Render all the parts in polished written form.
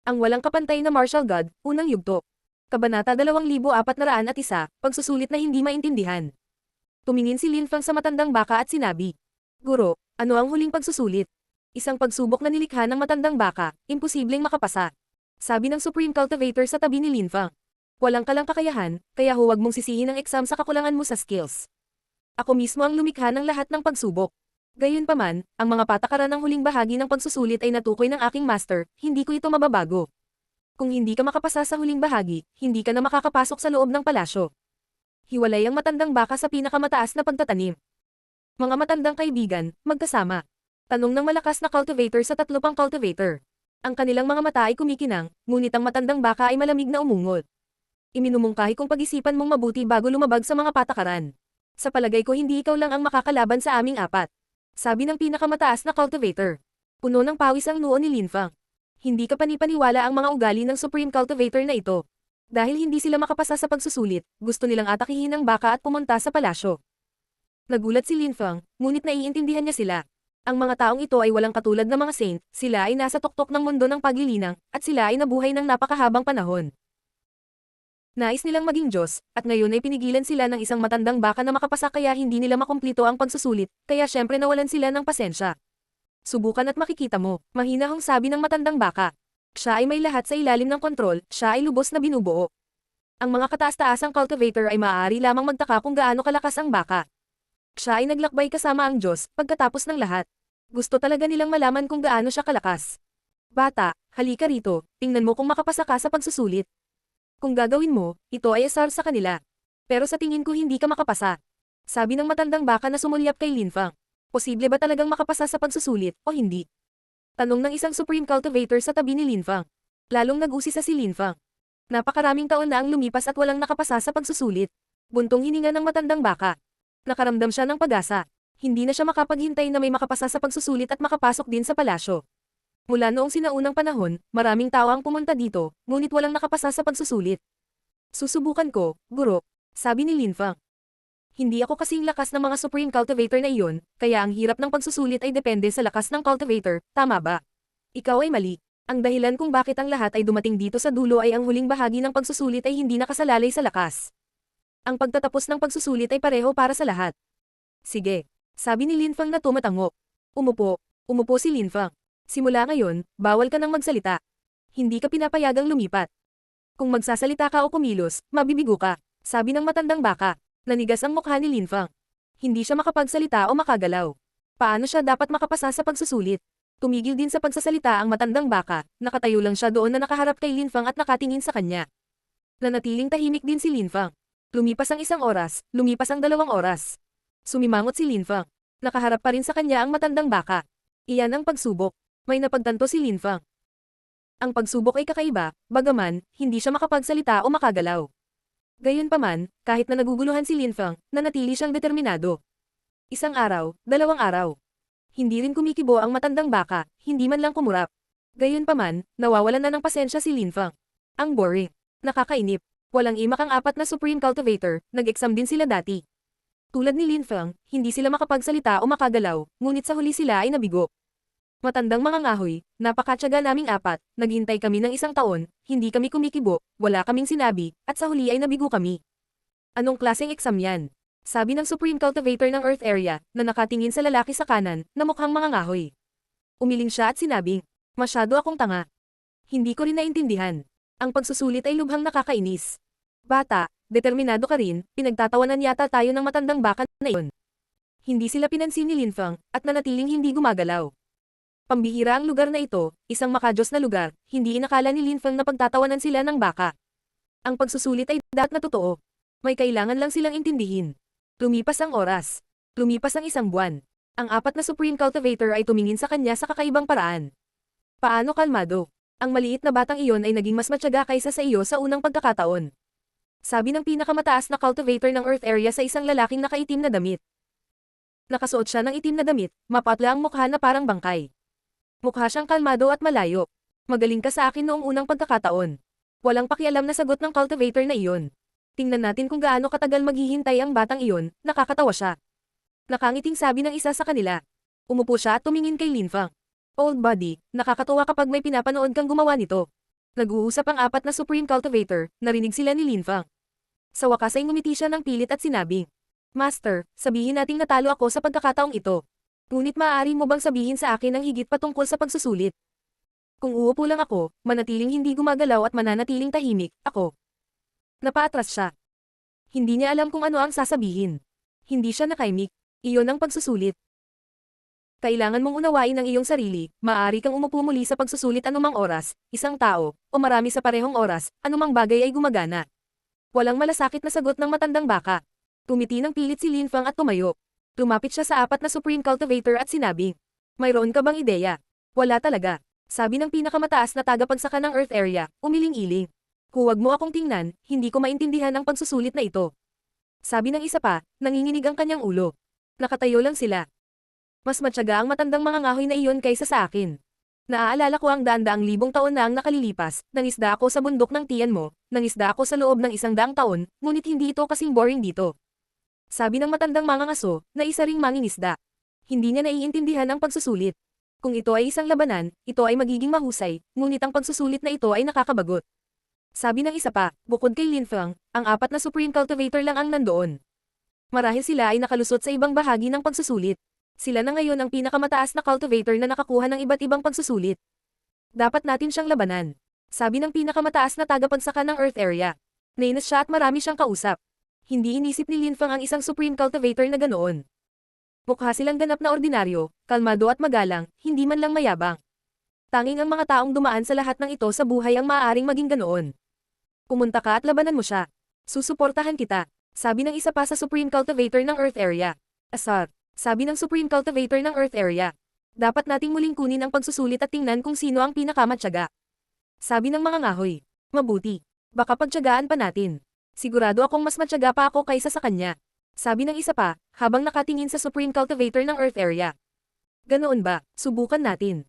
Ang walang kapantay na martial god, unang yugto. Kabanata 2401, pagsusulit na hindi maintindihan. Tumingin si Linfang sa matandang baka at sinabi, Guro, ano ang huling pagsusulit? Isang pagsubok na nilikha ng matandang baka, imposibleng makapasa. Sabi ng Supreme Cultivator sa tabi ni Linfang. Walang kalang kakayahan, kaya huwag mong sisihin ang exam sa kakulangan mo sa skills. Ako mismo ang lumikha ng lahat ng pagsubok. Gayunpaman, ang mga patakaran ng huling bahagi ng pagsusulit ay natukoy ng aking master, hindi ko ito mababago. Kung hindi ka makapasa sa huling bahagi, hindi ka na makakapasok sa loob ng palasyo. Hiwalay ang matandang baka sa pinakamataas na pagtatanim. Mga matandang kaibigan, magkasama. Tanong ng malakas na cultivator sa tatlo pang cultivator. Ang kanilang mga mata ay kumikinang, ngunit ang matandang baka ay malamig na umungot. Iminumungkahi kung pag-isipan mong mabuti bago lumabag sa mga patakaran. Sa palagay ko hindi ikaw lang ang makakalaban sa aming apat. Sabi ng pinakamataas na cultivator. Puno ng pawis ang noo ni Linfang. Hindi ka panipaniwala ang mga ugali ng Supreme Cultivator na ito. Dahil hindi sila makapasa sa pagsusulit, gusto nilang atakihin ang baka at pumunta sa palasyo. Nagulat si Linfang, ngunit naiintindihan niya sila. Ang mga taong ito ay walang katulad na mga saint, sila ay nasa tuktok ng mundo ng paglilinang, at sila ay nabuhay ng napakahabang panahon. Nais nilang maging Diyos, at ngayon ay pinigilan sila ng isang matandang baka na makapasa kaya hindi nila makumplito ang pagsusulit, kaya syempre nawalan sila ng pasensya. Subukan at makikita mo, mahinahong sabi ng matandang baka. Siya ay may lahat sa ilalim ng kontrol, siya ay lubos na binubuo. Ang mga kataas-taasang cultivator ay maaari lamang magtaka kung gaano kalakas ang baka. Siya ay naglakbay kasama ang Diyos, pagkatapos ng lahat. Gusto talaga nilang malaman kung gaano siya kalakas. Bata, halika rito, tingnan mo kung makapasa ka sa pagsusulit. Kung gagawin mo, ito ay asar sa kanila. Pero sa tingin ko hindi ka makapasa. Sabi ng matandang baka na sumulyap kay Linfang. Posible ba talagang makapasa sa pagsusulit, o hindi? Tanong ng isang Supreme Cultivator sa tabi ni Linfang. Lalong nag-usisa si Linfang. Napakaraming taon na ang lumipas at walang nakapasa sa pagsusulit. Buntong hininga ng matandang baka. Nakaramdam siya ng pag-asa. Hindi na siya makapaghintay na may makapasa sa pagsusulit at makapasok din sa palasyo. Mula noong sinaunang panahon, maraming tao ang pumunta dito, ngunit walang nakapasa sa pagsusulit. Susubukan ko, guro, sabi ni Linfang. Hindi ako kasing lakas ng mga Supreme Cultivator na iyon, kaya ang hirap ng pagsusulit ay depende sa lakas ng cultivator, tama ba? Ikaw ay mali. Ang dahilan kung bakit ang lahat ay dumating dito sa dulo ay ang huling bahagi ng pagsusulit ay hindi nakasalalay sa lakas. Ang pagtatapos ng pagsusulit ay pareho para sa lahat. Sige, sabi ni Linfang na tumatango. Umupo si Linfang. Simula ngayon, bawal ka nang magsalita. Hindi ka pinapayagang lumipat. Kung magsasalita ka o kumilos, mabibigo ka, sabi ng matandang baka. Nanigas ang mukha ni Linfang. Hindi siya makapagsalita o makagalaw. Paano siya dapat makapasa sa pagsusulit? Tumigil din sa pagsasalita ang matandang baka, nakatayo lang siya doon na nakaharap kay Linfang at nakatingin sa kanya. Nanatiling tahimik din si Linfang. Lumipas ang 1 oras, lumipas ang 2 oras. Sumimangot si Linfang. Nakaharap pa rin sa kanya ang matandang baka. Iyan ang pagsubok. May napagtanto si Linfang. Ang pagsubok ay kakaiba, bagaman, hindi siya makapagsalita o makagalaw. Gayunpaman, kahit na naguguluhan si Linfang, nanatili siyang determinado. 1 araw, 2 araw. Hindi rin kumikibo ang matandang baka, hindi man lang kumurap. Gayunpaman, nawawalan na ng pasensya si Linfang. Ang boring. Nakakainip. Walang imak ang 4 na Supreme Cultivator, nag-exam din sila dati. Tulad ni Linfang, hindi sila makapagsalita o makagalaw, ngunit sa huli sila ay nabigo. Matandang mga ngahoy, napakatyaga naming 4, naghintay kami ng 1 taon, hindi kami kumikibo, wala kaming sinabi, at sa huli ay nabigo kami. Anong klaseng exam yan? Sabi ng Supreme Cultivator ng Earth Area, na nakatingin sa lalaki sa kanan, na mukhang mga ngahoy. Umiling siya at sinabing, masyado akong tanga. Hindi ko rin naintindihan. Ang pagsusulit ay lubhang nakakainis. Bata, determinado ka rin, pinagtatawanan yata tayo ng matandang baka na iyon. Hindi sila pinansin ni Linfang, at nanatiling hindi gumagalaw. Pambihira ang lugar na ito, isang makajos na lugar, hindi inakala ni Linfang na pagtatawanan sila ng baka. Ang pagsusulit ay dapat na totoo. May kailangan lang silang intindihin. Lumipas ang oras. Lumipas ang 1 buwan. Ang 4 na Supreme Cultivator ay tumingin sa kanya sa kakaibang paraan. Paano kalmado? Ang maliit na batang iyon ay naging mas matyaga kaysa sa iyo sa unang pagkakataon. Sabi ng pinakamataas na cultivator ng Earth Area sa isang lalaking nakaitim na damit. Nakasuot siya ng itim na damit, mapatla ang mukha na parang bangkay. Mukha siyang kalmado at malayo. Magaling ka sa akin noong unang pagkakataon. Walang pakialam na sagot ng cultivator na iyon. Tingnan natin kung gaano katagal maghihintay ang batang iyon, nakakatawa siya. Nakangiting sabi ng isa sa kanila. Umupo siya at tumingin kay Linfang. Old buddy, nakakatuwa kapag may pinapanood kang gumawa nito. Nag-uusap ang apat na Supreme Cultivator, narinig sila ni Linfang. Sa wakas ay ngumiti siya ng pilit at sinabing, Master, sabihin nating natalo ako sa pagkakataong ito. Ngunit maaari mo bang sabihin sa akin ang higit patungkol sa pagsusulit? Kung uupo lang ako, manatiling hindi gumagalaw at mananatiling tahimik, ako. Napaatras siya. Hindi niya alam kung ano ang sasabihin. Hindi siya nakaimik. Iyon ang pagsusulit. Kailangan mong unawain ang iyong sarili, maaari kang umupo muli sa pagsusulit anumang oras, isang tao, o marami sa parehong oras, anumang bagay ay gumagana. Walang malasakit na sagot ng matandang baka. Tumiti ng pilit si Linfang at tumayo. Lumapit siya sa apat na Supreme Cultivator at sinabi, mayroon ka bang ideya? Wala talaga. Sabi ng pinakamataas na tagapagsaka ng Earth Area, umiling-iling. Huwag mo akong tingnan, hindi ko maintindihan ang pagsusulit na ito. Sabi ng isa pa, nanginginig ang kanyang ulo. Nakatayo lang sila. Mas matyaga ang matandang mga ngahoy na iyon kaysa sa akin. Naaalala ko ang daan-daang libong taon na ang nakalilipas, nangisda ako sa bundok ng tiyan mo, nangisda ako sa loob ng 100 taon, ngunit hindi ito kasing boring dito. Sabi ng matandang mga ngaso, na isa ring mangingisda. Hindi niya naiintindihan ang pagsusulit. Kung ito ay isang labanan, ito ay magiging mahusay, ngunit ang pagsusulit na ito ay nakakabagot. Sabi ng isa pa, bukod kay Linfang, ang apat na Supreme Cultivator lang ang nandoon. Marahil sila ay nakalusot sa ibang bahagi ng pagsusulit. Sila na ngayon ang pinakamataas na cultivator na nakakuha ng iba't ibang pagsusulit. Dapat natin siyang labanan. Sabi ng pinakamataas na tagapagsaka ng Earth Area. Nainis siya at marami siyang kausap. Hindi inisip ni Linfang ang isang Supreme Cultivator na ganoon. Mukha silang ganap na ordinaryo, kalmado at magalang, hindi man lang mayabang. Tanging ang mga taong dumaan sa lahat ng ito sa buhay ang maaaring maging ganoon. Pumunta ka at labanan mo siya. Susuportahan kita. Sabi ng isa pa sa Supreme Cultivator ng Earth Area. Asar. Sabi ng Supreme Cultivator ng Earth Area. Dapat nating muling kunin ang pagsusulit at tingnan kung sino ang pinakamatyaga. Sabi ng mga ngahoy. Mabuti. Baka pagtyagaan pa natin. Sigurado akong mas matyaga pa ako kaysa sa kanya. Sabi ng isa pa, habang nakatingin sa Supreme Cultivator ng Earth Area. Ganoon ba? Subukan natin.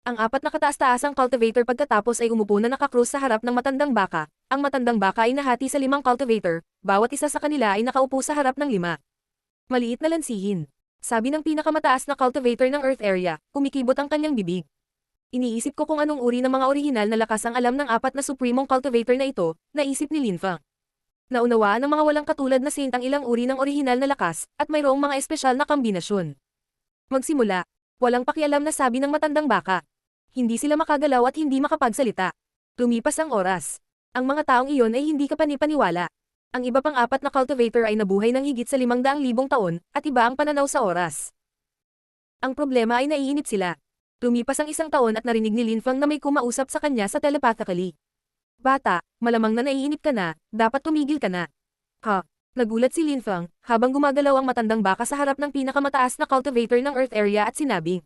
Ang apat na kataas-taasang cultivator pagkatapos ay umupo na nakakrus sa harap ng matandang baka. Ang matandang baka ay nahati sa 5 cultivator, bawat isa sa kanila ay nakaupo sa harap ng 5. Maliit na lansihin. Sabi ng pinakamataas na cultivator ng Earth Area, kumikibot ang kanyang bibig. Iniisip ko kung anong uri ng mga orihinal na lakas ang alam ng apat na supremong cultivator na ito, naisip ni Linfang. Naunawaan ng mga walang katulad na saint ang ilang uri ng orihinal na lakas, at mayroong mga espesyal na kombinasyon. Magsimula. Walang pakialam na sabi ng matandang baka. Hindi sila makagalaw at hindi makapagsalita. Lumipas ang oras. Ang mga taong iyon ay hindi kapani-paniwala. Ang iba pang apat na cultivator ay nabuhay ng higit sa 500,000 taon, at iba ang pananaw sa oras. Ang problema ay naiinip sila. Lumipas ang 1 taon at narinig ni Linfang na may kumausap sa kanya sa telepathically. Bata, malamang na naiinip ka na, dapat tumigil ka na. Ha? Nagulat si Linfang, habang gumagalaw ang matandang baka sa harap ng pinakamataas na cultivator ng Earth Area at sinabi.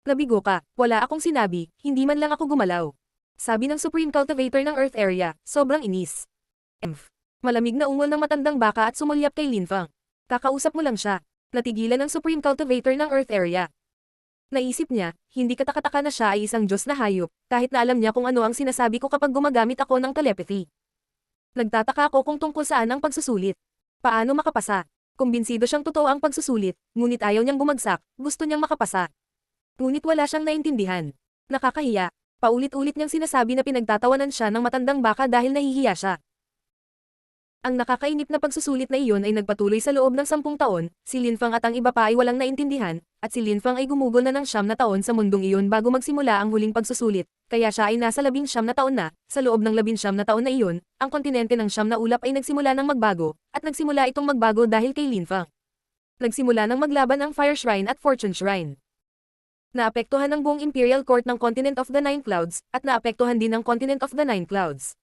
Nabigo ka, wala akong sinabi, hindi man lang ako gumalaw. Sabi ng Supreme Cultivator ng Earth Area, sobrang inis. Malamig na ungol ng matandang baka at sumulyap kay Linfang. Kakausap mo lang siya. Natigilan ng Supreme Cultivator ng Earth Area. Naisip niya, hindi katakataka na siya ay isang Diyos na hayop, kahit na alam niya kung ano ang sinasabi ko kapag gumagamit ako ng telepathy. Nagtataka ako kung tungkol saan ang pagsusulit. Paano makapasa? Kumbinsido siyang totoo ang pagsusulit, ngunit ayaw niyang bumagsak, gusto niyang makapasa. Ngunit wala siyang naintindihan. Nakakahiya. Paulit-ulit niyang sinasabi na pinagtatawanan siya ng matandang baka dahil nahihiya siya. Ang nakakainip na pagsusulit na iyon ay nagpatuloy sa loob ng 10 taon, si Linfang at ang iba pa ay walang naintindihan, at si Linfang ay gumugol na ng 9 na taon sa mundong iyon bago magsimula ang huling pagsusulit, kaya siya ay nasa 19 na taon na. Sa loob ng 19 na taon na iyon, ang kontinente ng 9 na ulap ay nagsimula ng magbago, at nagsimula itong magbago dahil kay Linfang. Nagsimula ng maglaban ang Fire Shrine at Fortune Shrine. Naapektuhan ang buong Imperial Court ng Continent of the Nine Clouds, at naapektuhan din ang Continent of the Nine Clouds.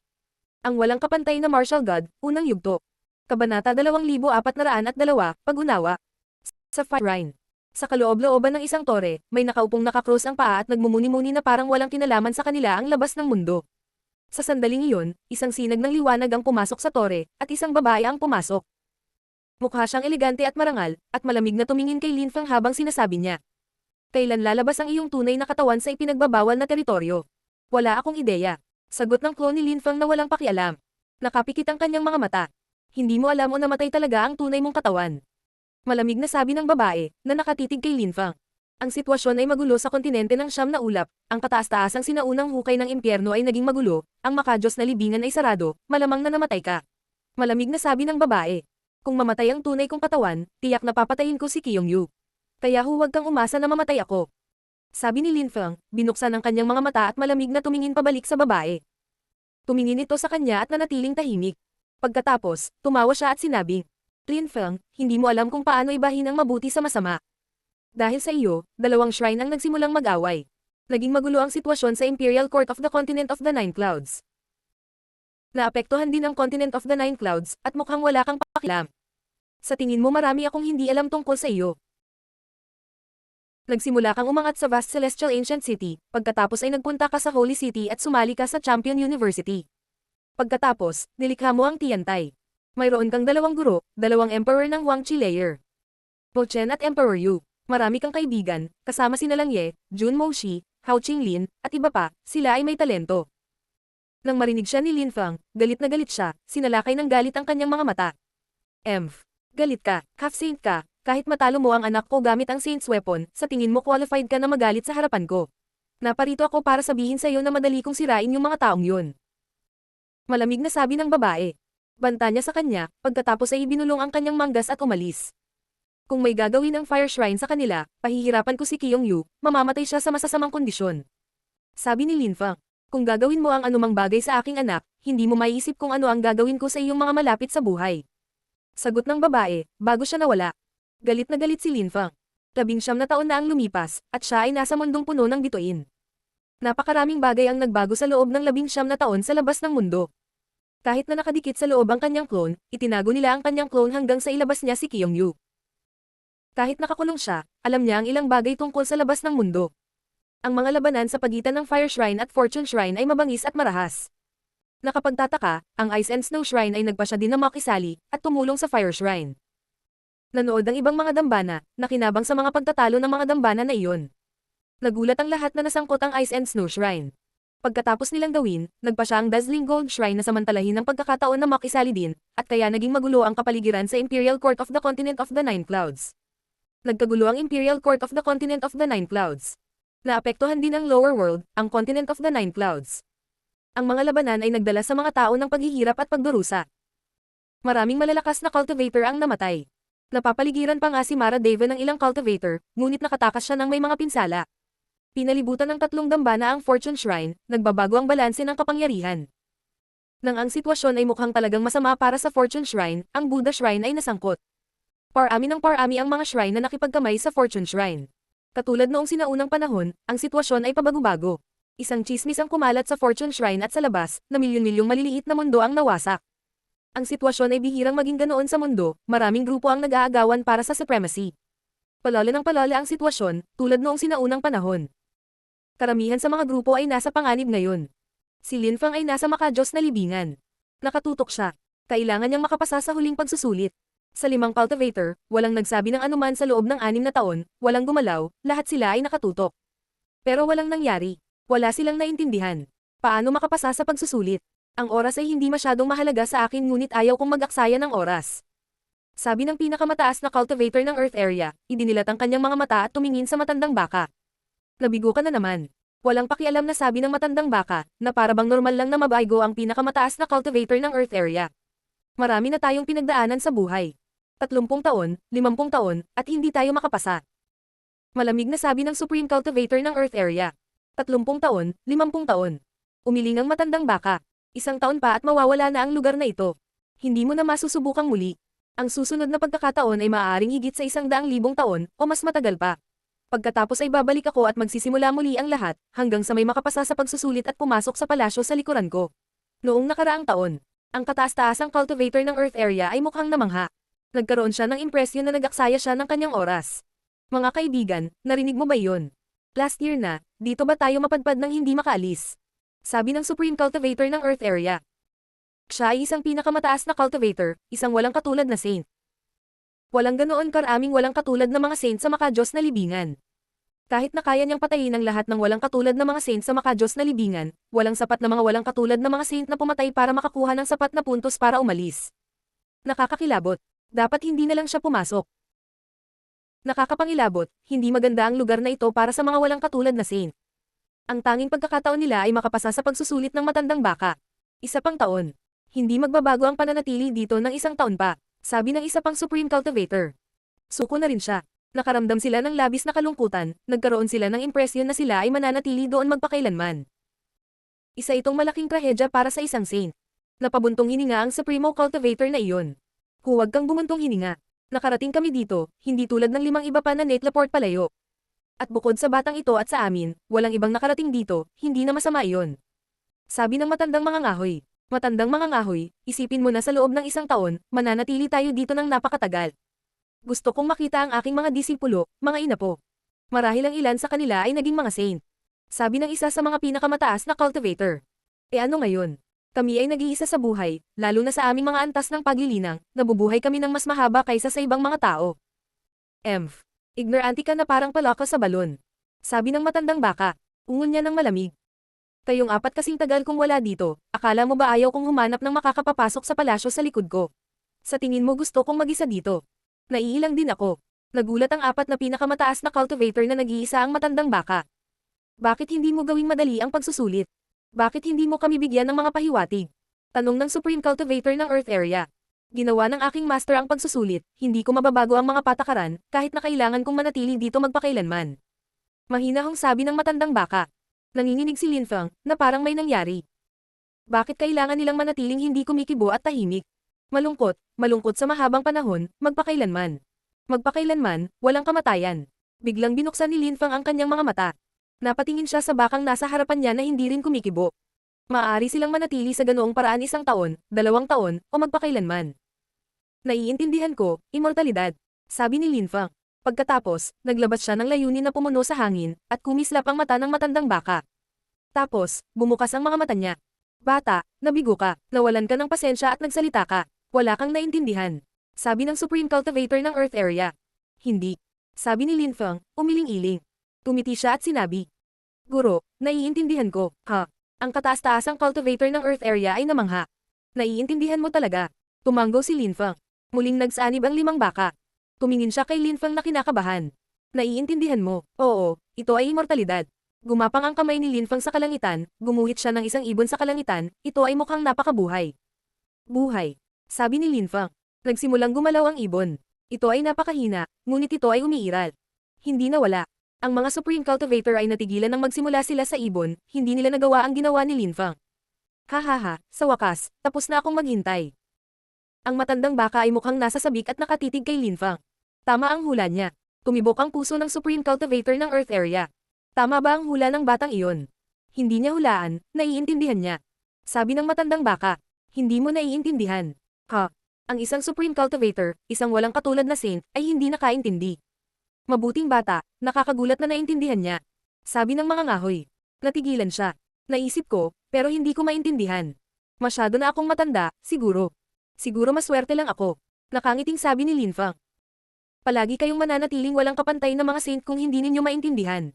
Ang walang kapantay na martial god, unang yugto. Kabanata 2402, Pag-unawa. Sa Fire Shrine. Sa kaloob-looban ng isang tore, may nakaupong nakakrus ang paa at nagmumuni-muni na parang walang kinalaman sa kanila ang labas ng mundo. Sa sandaling iyon, isang sinag ng liwanag ang pumasok sa tore, at isang babae ang pumasok. Mukha siyang elegante at marangal, at malamig na tumingin kay Linfang habang sinasabi niya. Kailan lalabas ang iyong tunay na katawan sa ipinagbabawal na teritoryo? Wala akong ideya. Sagot ng clone ni Linfang na walang pakialam. Nakapikit ang kanyang mga mata. Hindi mo alam o namatay talaga ang tunay mong katawan. Malamig na sabi ng babae, na nakatitig kay Linfang. Ang sitwasyon ay magulo sa kontinente ng Siyam na Ulap, ang kataas-taasang sinaunang hukay ng impyerno ay naging magulo, ang makajos na libingan ay sarado, malamang na namatay ka. Malamig na sabi ng babae. Kung mamatay ang tunay kong katawan, tiyak na papatayin ko si Kyung-yu. Kaya huwag kang umasa na mamatay ako. Sabi ni Lin Feng, binuksan ang kanyang mga mata at malamig na tumingin pabalik sa babae. Tumingin ito sa kanya at nanatiling tahimik. Pagkatapos, tumawa siya at sinabi, Lin Feng, hindi mo alam kung paano ibahin ang mabuti sa masama. Dahil sa iyo, dalawang shrine ang nagsimulang mag-away. Naging magulo ang sitwasyon sa Imperial Court of the Continent of the Nine Clouds. Naapektuhan din ang Continent of the Nine Clouds, at mukhang wala kang pakialam. Sa tingin mo marami akong hindi alam tungkol sa iyo. Nagsimula kang umangat sa vast celestial ancient city, pagkatapos ay nagpunta ka sa Holy City at sumali ka sa Champion University. Pagkatapos, nilikha mo ang Tiantay. Mayroon kang dalawang guro, dalawang emperor ng Huangqi layer. Mo Chen at Emperor Yu. Marami kang kaibigan, kasama sina Lang Ye, Jun Moshi, Hao Qinglin, at iba pa, sila ay may talento. Nang marinig siya ni Lin Feng, galit na galit siya, sinalakay ng galit ang kanyang mga mata. Galit ka, half-saint ka, kahit matalo mo ang anak ko gamit ang Saint's Weapon, sa tingin mo qualified ka na magalit sa harapan ko. Naparito ako para sabihin sa iyo na madali kong sirain yung mga taong yun. Malamig na sabi ng babae. Banta niya sa kanya, pagkatapos ay ibinulong ang kanyang manggas at umalis. Kung may gagawin ang fire shrine sa kanila, pahihirapan ko si Kyung-yu, mamamatay siya sa masasamang kondisyon. Sabi ni Lin Feng, kung gagawin mo ang anumang bagay sa aking anak, hindi mo maiisip kung ano ang gagawin ko sa iyong mga malapit sa buhay. Sagot ng babae, bago siya nawala. Galit na galit si Lin Feng. 19 na taon na ang lumipas, at siya ay nasa mundong puno ng bituin. Napakaraming bagay ang nagbago sa loob ng 19 na taon sa labas ng mundo. Kahit na nakadikit sa loob ang kanyang clone, itinago nila ang kanyang clone hanggang sa ilabas niya si Kyung-yu. Kahit nakakulong siya, alam niya ang ilang bagay tungkol sa labas ng mundo. Ang mga labanan sa pagitan ng Fire Shrine at Fortune Shrine ay mabangis at marahas. Nakapagtataka, ang Ice and Snow Shrine ay nagpasya din na makisali, at tumulong sa Fire Shrine. Nanood ang ibang mga dambana, nakinabang sa mga pagtatalo ng mga dambana na iyon. Nagulat ang lahat na nasangkot ang Ice and Snow Shrine. Pagkatapos nilang gawin, nagpasya ang Dazzling Gold Shrine na samantalahin ng pagkakataon na makisali din, at kaya naging magulo ang kapaligiran sa Imperial Court of the Continent of the Nine Clouds. Nagkagulo ang Imperial Court of the Continent of the Nine Clouds. Naapektuhan din ang Lower World, ang Continent of the Nine Clouds. Ang mga labanan ay nagdala sa mga tao ng paghihirap at pagdurusa. Maraming malalakas na cultivator ang namatay. Napapaligiran pa nga si Mara Daven ng ilang cultivator, ngunit nakatakas siya ng may mga pinsala. Pinalibutan ng 3 dambana ang Fortune Shrine, nagbabago ang balanse ng kapangyarihan. Nang ang sitwasyon ay mukhang talagang masama para sa Fortune Shrine, ang Buddha Shrine ay nasangkot. Parami ng parami ang mga shrine na nakipagkamay sa Fortune Shrine. Katulad noong sinaunang panahon, ang sitwasyon ay pabago-bago. Isang chismis ang kumalat sa Fortune Shrine at sa labas, na milyon-milyong maliliit na mundo ang nawasak. Ang sitwasyon ay bihirang maging ganoon sa mundo, maraming grupo ang nag-aagawan para sa supremacy. Palala ng palala ang sitwasyon, tulad noong sinaunang panahon. Karamihan sa mga grupo ay nasa panganib ngayon. Si Lin Feng ay nasa makajos na libingan. Nakatutok siya. Kailangan niyang makapasa sa huling pagsusulit. Sa 5 cultivator, walang nagsabi ng anuman sa loob ng 6 na taon, walang gumalaw, lahat sila ay nakatutok. Pero walang nangyari. Wala silang naintindihan. Paano makapasa sa pagsusulit? Ang oras ay hindi masyadong mahalaga sa akin ngunit ayaw kong mag-aksaya ng oras. Sabi ng pinakamataas na cultivator ng Earth area, idinilat ang kanyang mga mata at tumingin sa matandang baka. Nabigo ka na naman. Walang pakialam na sabi ng matandang baka, na para bang normal lang na mabaygo ang pinakamataas na cultivator ng Earth area. Marami na tayong pinagdaanan sa buhay. 30 taon, 50 taon, at hindi tayo makapasa. Malamig na sabi ng Supreme Cultivator ng Earth area. 30 taon, 50 taon. Umiling ang matandang baka. 1 taon pa at mawawala na ang lugar na ito. Hindi mo na masusubukang muli. Ang susunod na pagkakataon ay maaaring higit sa 100,000 taon, o mas matagal pa. Pagkatapos ay babalik ako at magsisimula muli ang lahat, hanggang sa may makapasa sa pagsusulit at pumasok sa palasyo sa likuran ko. Noong nakaraang taon, ang kataas-taasang cultivator ng Earth area ay mukhang namangha. Nagkaroon siya ng impresyon na nag-aksaya siya ng kanyang oras. Mga kaibigan, narinig mo ba iyon? Last year na, dito ba tayo mapadpad ng hindi makaalis? Sabi ng Supreme Cultivator ng Earth area. Siya ay isang pinakamataas na cultivator, isang walang katulad na saint. Walang ganoon karaming walang katulad na mga saint sa makajos na libingan. Kahit na kaya niyang patayin ang lahat ng walang katulad na mga saint sa makajos na libingan, walang sapat na mga walang katulad na mga saint na pumatay para makakuha ng sapat na puntos para umalis. Nakakakilabot. Dapat hindi na lang siya pumasok. Nakakapangilabot, hindi maganda ang lugar na ito para sa mga walang katulad na saint. Ang tanging pagkakataon nila ay makapasa sa pagsusulit ng matandang baka. Isa pang taon. Hindi magbabago ang pananatili dito ng isang taon pa, sabi ng isa pang Supreme Cultivator. Suko na rin siya. Nakaramdam sila ng labis na kalungkutan, nagkaroon sila ng impresyon na sila ay mananatili doon magpakailanman. Isa itong malaking trahedya para sa isang saint. Napabuntong hininga ang Supremo Cultivator na iyon. Huwag kang bumuntong hininga. Nakarating kami dito, hindi tulad ng 5 iba pa na Netleport palayo. At bukod sa batang ito at sa amin, walang ibang nakarating dito, hindi na masama iyon. Sabi ng matandang mga ngahoy. Matandang mga ngahoy, isipin mo na sa loob ng isang taon, mananatili tayo dito ng napakatagal. Gusto kong makita ang aking mga disipulo, mga inapo. Marahil ang ilan sa kanila ay naging mga saint. Sabi ng isa sa mga pinakamataas na cultivator. E ano ngayon? Kami ay nag-iisa sa buhay, lalo na sa aming mga antas ng paglilinang, nabubuhay kami ng mas mahaba kaysa sa ibang mga tao. Emph. Ignorante ka na parang palaka sa balon. Sabi ng matandang baka. Ungon niya ng malamig. Kayong apat kasing tagal kong wala dito, akala mo ba ayaw kong humanap ng makakapapasok sa palasyo sa likod ko? Sa tingin mo gusto kong mag-isa dito? Naiilang din ako. Nagulat ang apat na pinakamataas na cultivator na nag-iisa ang matandang baka. Bakit hindi mo gawing madali ang pagsusulit? Bakit hindi mo kami bigyan ng mga pahiwatig? Tanong ng Supreme Cultivator ng Earth Area. Ginawa ng aking master ang pagsusulit, hindi ko mababago ang mga patakaran, kahit na kailangan kong manatili dito magpakailanman. Mahinahong sabi ng matandang baka. Nanginginig si Linfang, na parang may nangyari. Bakit kailangan nilang manatiling hindi kumikibo at tahimik? Malungkot sa mahabang panahon, magpakailanman. Magpakailanman, walang kamatayan. Biglang binuksan ni Linfang ang kanyang mga mata. Napatingin siya sa bakang nasa harapan niya na hindi rin kumikibo. Maaari silang manatili sa ganoong paraan 1 taon, 2 taon, o magpakailanman. Naiintindihan ko, immortalidad, sabi ni Linfang. Pagkatapos, naglabas siya ng layunin na pumuno sa hangin, at kumislap ang mata ng matandang baka. Tapos, bumukas ang mga mata niya. Bata, nabigo ka, nawalan ka ng pasensya at nagsalita ka. Wala kang naintindihan. Sabi ng Supreme Cultivator ng Earth Area. Hindi. Sabi ni Linfang, umiling-iling. Tumiti siya at sinabi. Guro, naiintindihan ko, ha? Ang kataas-taasang cultivator ng Earth Area ay namangha. Naiintindihan mo talaga. Tumanggo si Linfang. Muling nagsanib ang 5 baka. Tumingin siya kay Linfang na kinakabahan. Naiintindihan mo, oo, ito ay immortalidad. Gumapang ang kamay ni Linfang sa kalangitan, gumuhit siya ng isang ibon sa kalangitan, ito ay mukhang napakabuhay. Buhay. Sabi ni Linfang. Nagsimulang gumalaw ang ibon. Ito ay napakahina, ngunit ito ay umiiral. Hindi nawala. Ang mga Supreme Cultivator ay natigilan nang magsimula sila sa ibon, hindi nila nagawa ang ginawa ni Linfang. Hahaha, sa wakas, tapos na akong maghintay. Ang matandang baka ay mukhang nasa sabik at nakatitig kay Linfang. Tama ang hula niya. Tumibok ang puso ng Supreme Cultivator ng Earth Area. Tama ba ang hula ng batang iyon? Hindi niya hulaan, naiintindihan niya. Sabi ng matandang baka, hindi mo naiintindihan. Ha? Ang isang Supreme Cultivator, isang walang katulad na saint, ay hindi nakaintindi. Mabuting bata, nakakagulat na naintindihan niya. Sabi ng mga ngahoy. Natigilan siya. Naisip ko, pero hindi ko maintindihan. Masyado na akong matanda, siguro. Siguro maswerte lang ako. Nakangiting sabi ni Linfang. Palagi kayong mananatiling walang kapantay na mga saint kung hindi ninyo maintindihan.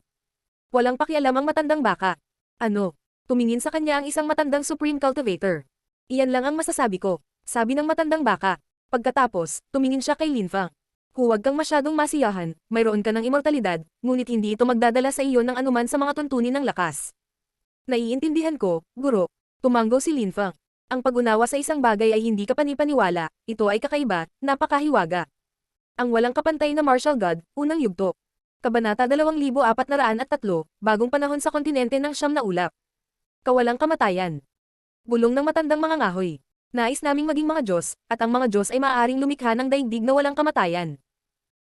Walang pakialam ang matandang baka. Ano? Tumingin sa kanya ang isang matandang Supreme Cultivator. Iyan lang ang masasabi ko, sabi ng matandang baka. Pagkatapos, tumingin siya kay Linfang. Huwag kang masyadong masiyahan, mayroon ka ng immortalidad, ngunit hindi ito magdadala sa iyo ng anuman sa mga tuntunin ng lakas. Naiintindihan ko, guro. Tumanggo si Linfang. Ang pag-unawa sa isang bagay ay hindi kapanipaniwala, ito ay kakaiba, napakahiwaga. Ang walang kapantay na martial god, unang yugto. Kabanata 2403, bagong panahon sa kontinente ng Siyam na ulap. Kawalang kamatayan. Bulong ng matandang mga ngahoy. Nais naming maging mga Diyos, at ang mga Diyos ay maaaring lumikha ng daigdig na walang kamatayan.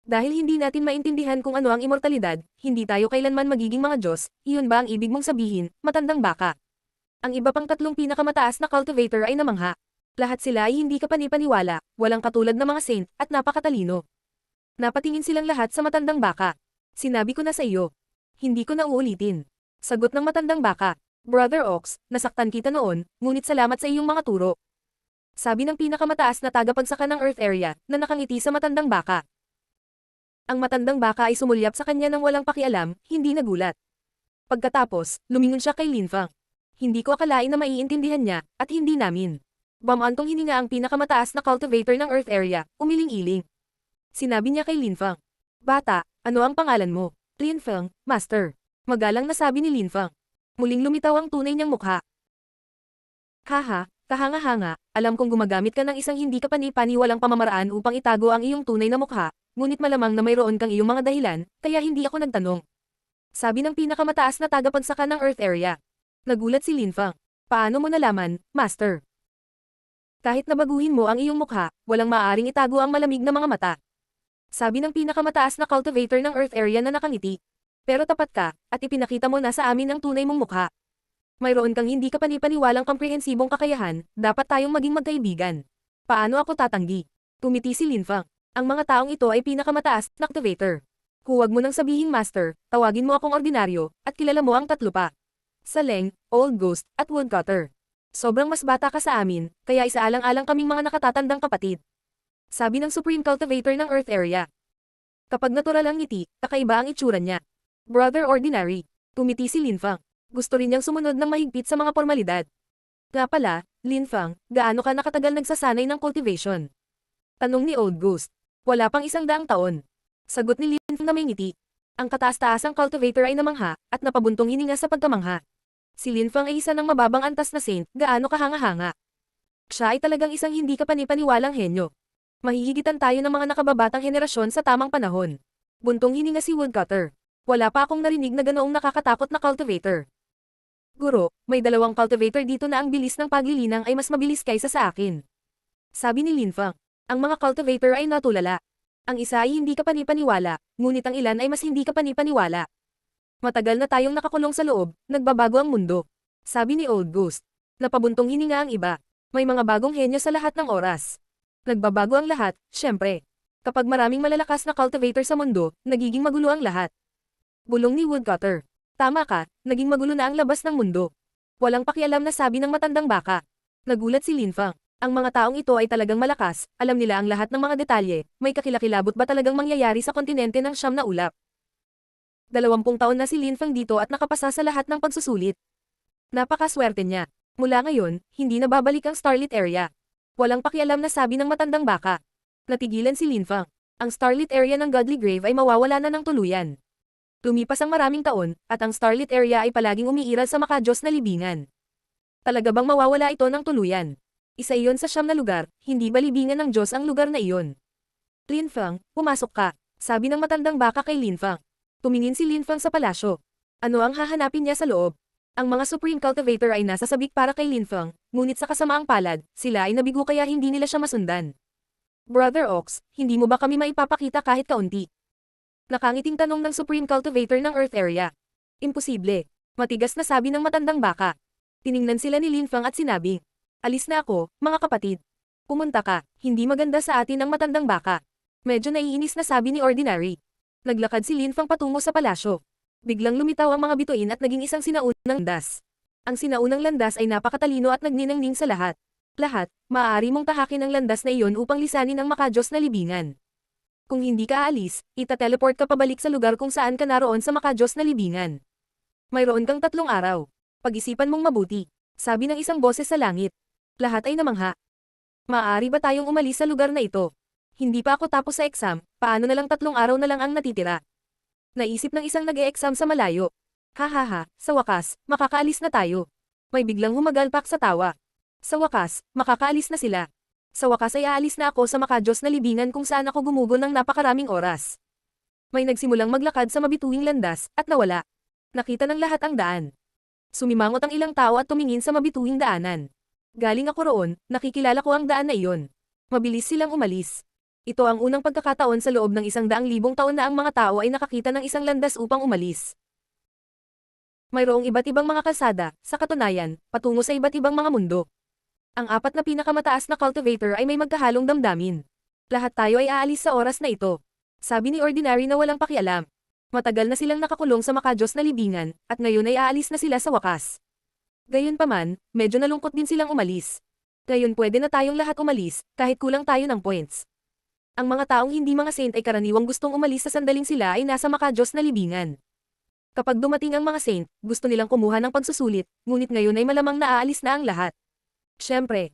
Dahil hindi natin maintindihan kung ano ang immortalidad, hindi tayo kailanman magiging mga Diyos, iyon ba ang ibig mong sabihin, matandang baka? Ang iba pang 3 pinakamataas na cultivator ay namangha. Lahat sila ay hindi kapanipaniwala, walang katulad na mga saint, at napakatalino. Napatingin silang lahat sa matandang baka. Sinabi ko na sa iyo. Hindi ko na uulitin. Sagot ng matandang baka. Brother Ox, nasaktan kita noon, ngunit salamat sa iyong mga turo. Sabi ng pinakamataas na tagapagsaka ng Earth Area, na nakangiti sa matandang baka. Ang matandang baka ay sumulyap sa kanya ng walang pakialam, hindi nagulat. Pagkatapos, lumingon siya kay Linfang. Hindi ko akalain na maiintindihan niya, at hindi namin. Bamantong hininga ang pinakamataas na cultivator ng Earth Area, umiling-iling. Sinabi niya kay Linfang. Bata, ano ang pangalan mo? Lin Feng, Master. Magalang na sabi ni Lin Feng. Muling lumitaw ang tunay niyang mukha. Haha, kahanga-hanga, alam kong gumagamit ka ng isang hindi kapani-paniwalang pamamaraan upang itago ang iyong tunay na mukha, ngunit malamang na mayroon kang iyong mga dahilan, kaya hindi ako nagtanong. Sabi ng pinakamataas na tagapagsaka ng Earth Area. Nagulat si Lin Feng. Paano mo nalaman, Master? Kahit nabaguhin mo ang iyong mukha, walang maaaring itago ang malamig na mga mata. Sabi ng pinakamataas na cultivator ng Earth Area na nakangiti. Pero tapat ka, at ipinakita mo na sa amin ang tunay mong mukha. Mayroon kang hindi kapani-paniwalang komprehensibong kakayahan, dapat tayong maging magkaibigan. Paano ako tatanggi? Tumiti si Lin Feng. Ang mga taong ito ay pinakamataas na activator. Huwag mo nang sabihing master, tawagin mo akong ordinaryo, at kilala mo ang tatlo pa. Saleng, Old Ghost, at Woodcutter. Sobrang mas bata ka sa amin, kaya isaalang-alang kaming mga nakatatandang kapatid. Sabi ng Supreme Cultivator ng Earth Area. Kapag natural ang ngiti, kakaiba ang itsura niya. Brother Ordinary. Tumiti si Lin Feng. Gusto rin niyang sumunod ng mahigpit sa mga formalidad. Nga pala, Lin Feng, gaano ka nakatagal nagsasanay ng cultivation? Tanong ni Old Ghost. Wala pang 100 taon. Sagot ni Lin Feng na may ngiti. Ang kataas-taasang cultivator ay namangha, at napabuntong hininga sa pagkamangha. Si Lin Feng ay isa ng mababang antas na saint, gaano kahanga-hanga. Siya ay talagang isang hindi kapani-paniwalang henyo. Mahihigitan tayo ng mga nakababatang henerasyon sa tamang panahon. Buntong hininga si Woodcutter. Wala pa akong narinig na ganoong nakakatakot na cultivator. Guro, may 2 cultivator dito na ang bilis ng paglilinang ay mas mabilis kaysa sa akin. Sabi ni Lin Feng. Ang mga cultivator ay natulala. Ang isa ay hindi kapani-paniwala, ngunit ang ilan ay mas hindi kapani-paniwala. Matagal na tayong nakakulong sa loob, nagbabago ang mundo. Sabi ni Old Ghost. Napabuntong hininga ang iba. May mga bagong henyo sa lahat ng oras. Nagbabago ang lahat, syempre. Kapag maraming malalakas na cultivator sa mundo, nagiging magulo ang lahat. Bulong ni Woodcutter. Tama ka, naging magulo na ang labas ng mundo. Walang pakialam na sabi ng matandang baka. Nagulat si Lin Feng. Ang mga taong ito ay talagang malakas, alam nila ang lahat ng mga detalye, may kakilakilabot ba talagang mangyayari sa kontinente ng Siyam na Ulap. 20 taon na si Lin Feng dito at nakapasa sa lahat ng pagsusulit. Napakaswerte niya. Mula ngayon, hindi na babalik ang Starlit Area. Walang pakialam na sabi ng matandang baka. Natigilan si Lin Feng. Ang Starlit Area ng Godly Grave ay mawawala na ng tuluyan. Lumipas ang maraming taon, at ang Starlit Area ay palaging umiiral sa makadiyos na libingan. Talaga bang mawawala ito ng tuluyan? Isa iyon sa Siyam na lugar, hindi ba libingan ng Diyos ang lugar na iyon? Lin Feng, pumasok ka, sabi ng matandang baka kay Lin Feng. Tumingin si Lin Feng sa palasyo. Ano ang hahanapin niya sa loob? Ang mga Supreme Cultivator ay nasa sabik para kay Lin Feng, ngunit sa kasamaang palad, sila ay nabigo kaya hindi nila siya masundan. Brother Ox, hindi mo ba kami maipapakita kahit kaunti? Nakangiting tanong ng Supreme Cultivator ng Earth Area. Imposible. Matigas na sabi ng matandang baka. Tiningnan sila ni Lin Feng at sinabi, alis na ako, mga kapatid. Pumunta ka, hindi maganda sa atin ang matandang baka. Medyo naiinis na sabi ni Ordinary. Naglakad si Lin Feng patungo sa palasyo. Biglang lumitaw ang mga bituin at naging isang sinaunang landas. Ang sinaunang landas ay napakatalino at nagniningning sa lahat. Lahat, maaari mong tahakin ang landas na iyon upang lisanin ang makadiyos na libingan. Kung hindi ka aalis, ita-teleport ka pabalik sa lugar kung saan ka naroon sa makadiyos na libingan. Mayroon kang 3 araw. Pag-isipan mong mabuti, sabi ng isang boses sa langit. Lahat ay namangha. Maaari ba tayong umalis sa lugar na ito? Hindi pa ako tapos sa exam, paano na lang 3 araw na lang ang natitira? Naisip ng isang nag-e-exam sa malayo. Hahaha, sa wakas, makakaalis na tayo. May biglang humagalpak sa tawa. Sa wakas, makakaalis na sila. Sa wakas ay aalis na ako sa makadiyos na libingan kung saan ako gumugo ng napakaraming oras. May nagsimulang maglakad sa mabituing landas, at nawala. Nakita ng lahat ang daan. Sumimangot ang ilang tao at tumingin sa mabituing daanan. Galing ako roon, nakikilala ko ang daan na iyon. Mabilis silang umalis. Ito ang unang pagkakataon sa loob ng 100,000 taon na ang mga tao ay nakakita ng isang landas upang umalis. Mayroong iba't ibang mga kalsada, sa katunayan, patungo sa iba't ibang mga mundo. Ang 4 na pinakamataas na cultivator ay may magkahalong damdamin. Lahat tayo ay aalis sa oras na ito. Sabi ni Ordinary na walang pakialam. Matagal na silang nakakulong sa makadiyos na libingan, at ngayon ay aalis na sila sa wakas. Gayunpaman, medyo nalungkot din silang umalis. Ngayon pwede na tayong lahat umalis, kahit kulang tayo ng points. Ang mga taong hindi mga saint ay karaniwang gustong umalis sa sandaling sila ay nasa makadiyos na libingan. Kapag dumating ang mga saint, gusto nilang kumuha ng pagsusulit, ngunit ngayon ay malamang naaalis na ang lahat. Siyempre,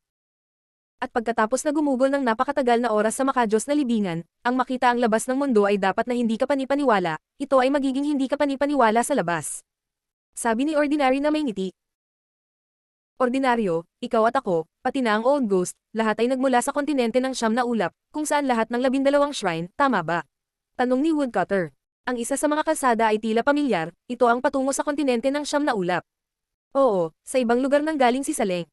At pagkatapos na gumugol ng napakatagal na oras sa makadiyos na libingan, ang makita ang labas ng mundo ay dapat na hindi ka panipaniwala, ito ay magiging hindi ka panipaniwala sa labas. Sabi ni Ordinary na may ngiti. Ordinaryo, ikaw at ako, pati na ang Old Ghost, lahat ay nagmula sa kontinente ng Siyam na Ulap, kung saan lahat ng 12 shrine, tama ba? Tanong ni Woodcutter. Ang isa sa mga kalsada ay tila pamilyar, ito ang patungo sa kontinente ng Siyam na Ulap. Oo, sa ibang lugar nang galing si Saleng.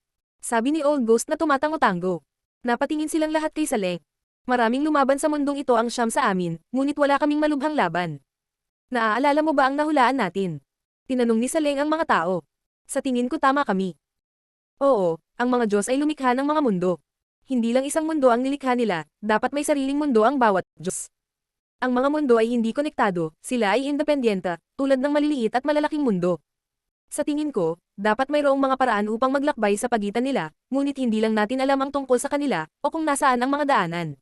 Sabi ni Old Ghost na tumatango-tango. Napatingin silang lahat kay Saleng. Maraming lumaban sa mundong ito ang Siyam sa amin, ngunit wala kaming malubhang laban. Naaalala mo ba ang nahulaan natin? Tinanong ni Saleng ang mga tao. Sa tingin ko tama kami. Oo, ang mga Diyos ay lumikha ng mga mundo. Hindi lang isang mundo ang nilikha nila, dapat may sariling mundo ang bawat Diyos. Ang mga mundo ay hindi konektado, sila ay independyenta, tulad ng maliliit at malalaking mundo. Sa tingin ko, dapat mayroong mga paraan upang maglakbay sa pagitan nila, ngunit hindi lang natin alam ang tungkol sa kanila, o kung nasaan ang mga daanan.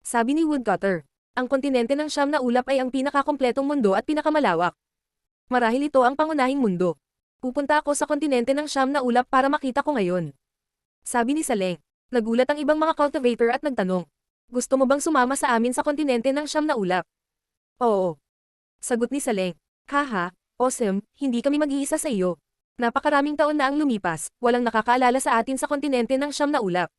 Sabi ni Woodcutter, ang kontinente ng Siyam na Ulap ay ang pinakakompletong mundo at pinakamalawak. Marahil ito ang pangunahing mundo. Pupunta ako sa kontinente ng Siyam na Ulap para makita ko ngayon. Sabi ni Saleng. Nagulat ang ibang mga cultivator at nagtanong. Gusto mo bang sumama sa amin sa kontinente ng Siyam na Ulap? Oo. Sagot ni Saleng. Haha. Awesome, hindi kami mag-iisa sa iyo. Napakaraming taon na ang lumipas, walang nakakaalala sa atin sa kontinente ng Siyam na Ulap.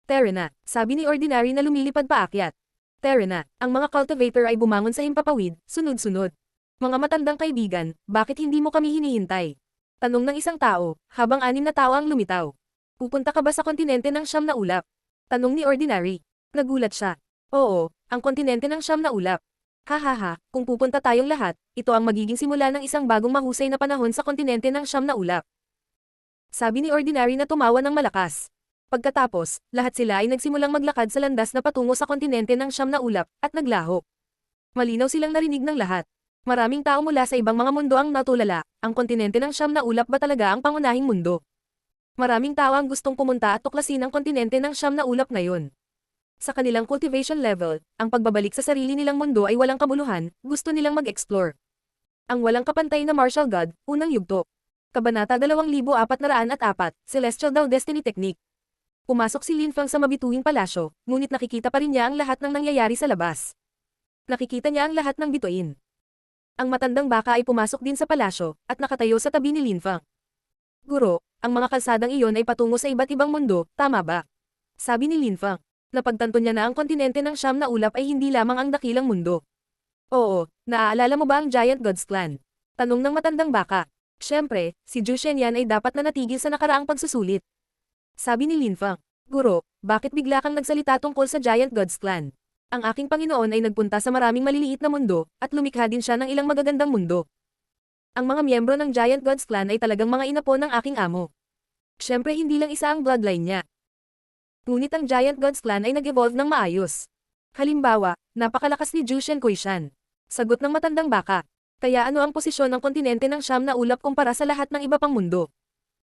Terena, sabi ni Ordinary na lumilipad paakyat. Terena, ang mga cultivator ay bumangon sa himpapawid, sunod-sunod. Mga matandang kaibigan, bakit hindi mo kami hinihintay? Tanong ng isang tao, habang 6 na tao ang lumitaw. Pupunta ka ba sa kontinente ng Siyam na Ulap? Tanong ni Ordinary. Nagulat siya. Oo, ang kontinente ng Siyam na Ulap. Hahaha, kung pupunta tayong lahat, ito ang magiging simula ng isang bagong mahusay na panahon sa kontinente ng Siyam na Ulap. Sabi ni Ordinary na tumawa ng malakas. Pagkatapos, lahat sila ay nagsimulang maglakad sa landas na patungo sa kontinente ng Siyam na Ulap, at naglaho. Malinaw silang narinig ng lahat. Maraming tao mula sa ibang mga mundo ang natulala, ang kontinente ng Siyam na Ulap ba talaga ang pangunahing mundo? Maraming tao ang gustong pumunta at tuklasin ang kontinente ng Siyam na Ulap ngayon. Sa kanilang cultivation level, ang pagbabalik sa sarili nilang mundo ay walang kabuluhan, gusto nilang mag-explore. Ang walang kapantay na martial god, unang yugto. Kabanata 2404, Celestial Daw Destiny Technique. Pumasok si Linfang sa mabituing palasyo, ngunit nakikita pa rin niya ang lahat ng nangyayari sa labas. Nakikita niya ang lahat ng bituin. Ang matandang baka ay pumasok din sa palasyo, at nakatayo sa tabi ni Linfang. Guro, ang mga kalsadang iyon ay patungo sa iba't ibang mundo, tama ba? Sabi ni Linfang. Napagtanto niya na ang kontinente ng Siyam na Ulap ay hindi lamang ang dakilang mundo. Oo, naaalala mo ba ang Giant Gods Clan? Tanong ng matandang baka. Siyempre, si Zhu Shenyan ay dapat na natigil sa nakaraang pagsusulit. Sabi ni Linfang. Guro, bakit bigla kang nagsalita tungkol sa Giant Gods Clan? Ang aking Panginoon ay nagpunta sa maraming maliliit na mundo, at lumikha din siya ng ilang magagandang mundo. Ang mga miyembro ng Giant Gods Clan ay talagang mga inapo ng aking amo. Siyempre hindi lang isa ang bloodline niya. Ngunit ang Giant Gods Clan ay nag-evolve ng maayos. Halimbawa, napakalakas ni Zhu Shenkuishan. Sagot ng matandang baka. Kaya ano ang posisyon ng kontinente ng Siyam na Ulap kumpara sa lahat ng iba pang mundo?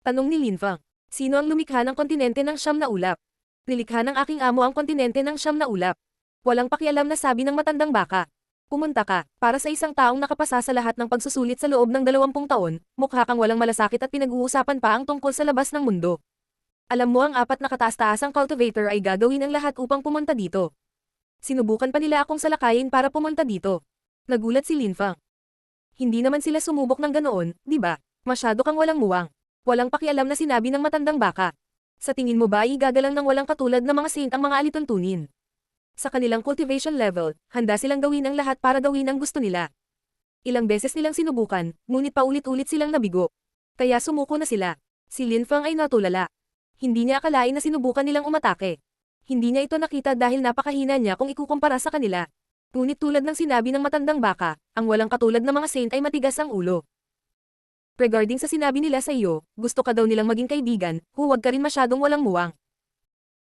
Tanong ni Linfang. Sino ang lumikha ng kontinente ng Siyam na Ulap? Nilikha ng aking amo ang kontinente ng Siyam na Ulap. Walang pakialam na sabi ng matandang baka. Pumunta ka, para sa isang taong nakapasa sa lahat ng pagsusulit sa loob ng 20 taon, mukha kang walang malasakit at pinag-uusapan pa ang tungkol sa labas ng mundo. Alam mo ang 4 na kataas-taasang cultivator ay gagawin ang lahat upang pumunta dito. Sinubukan pa nila akong salakayin para pumunta dito. Nagulat si Linfang. Hindi naman sila sumubok ng ganoon, di ba? Masyado kang walang muwang. Walang pakialam na sinabi ng matandang baka. Sa tingin mo ba ay gagalang ng walang katulad na mga saint ang mga alituntunin? Sa kanilang cultivation level, handa silang gawin ang lahat para gawin ang gusto nila. Ilang beses nilang sinubukan, ngunit paulit-ulit silang nabigo. Kaya sumuko na sila. Si Linfang ay natulala. Hindi niya akalain na sinubukan nilang umatake. Hindi niya ito nakita dahil napakahina niya kung ikukumpara sa kanila. Ngunit tulad ng sinabi ng matandang baka, ang walang katulad na mga saint ay matigas ang ulo. Regarding sa sinabi nila sa iyo, gusto ka daw nilang maging kaibigan, huwag ka rin masyadong walang muwang.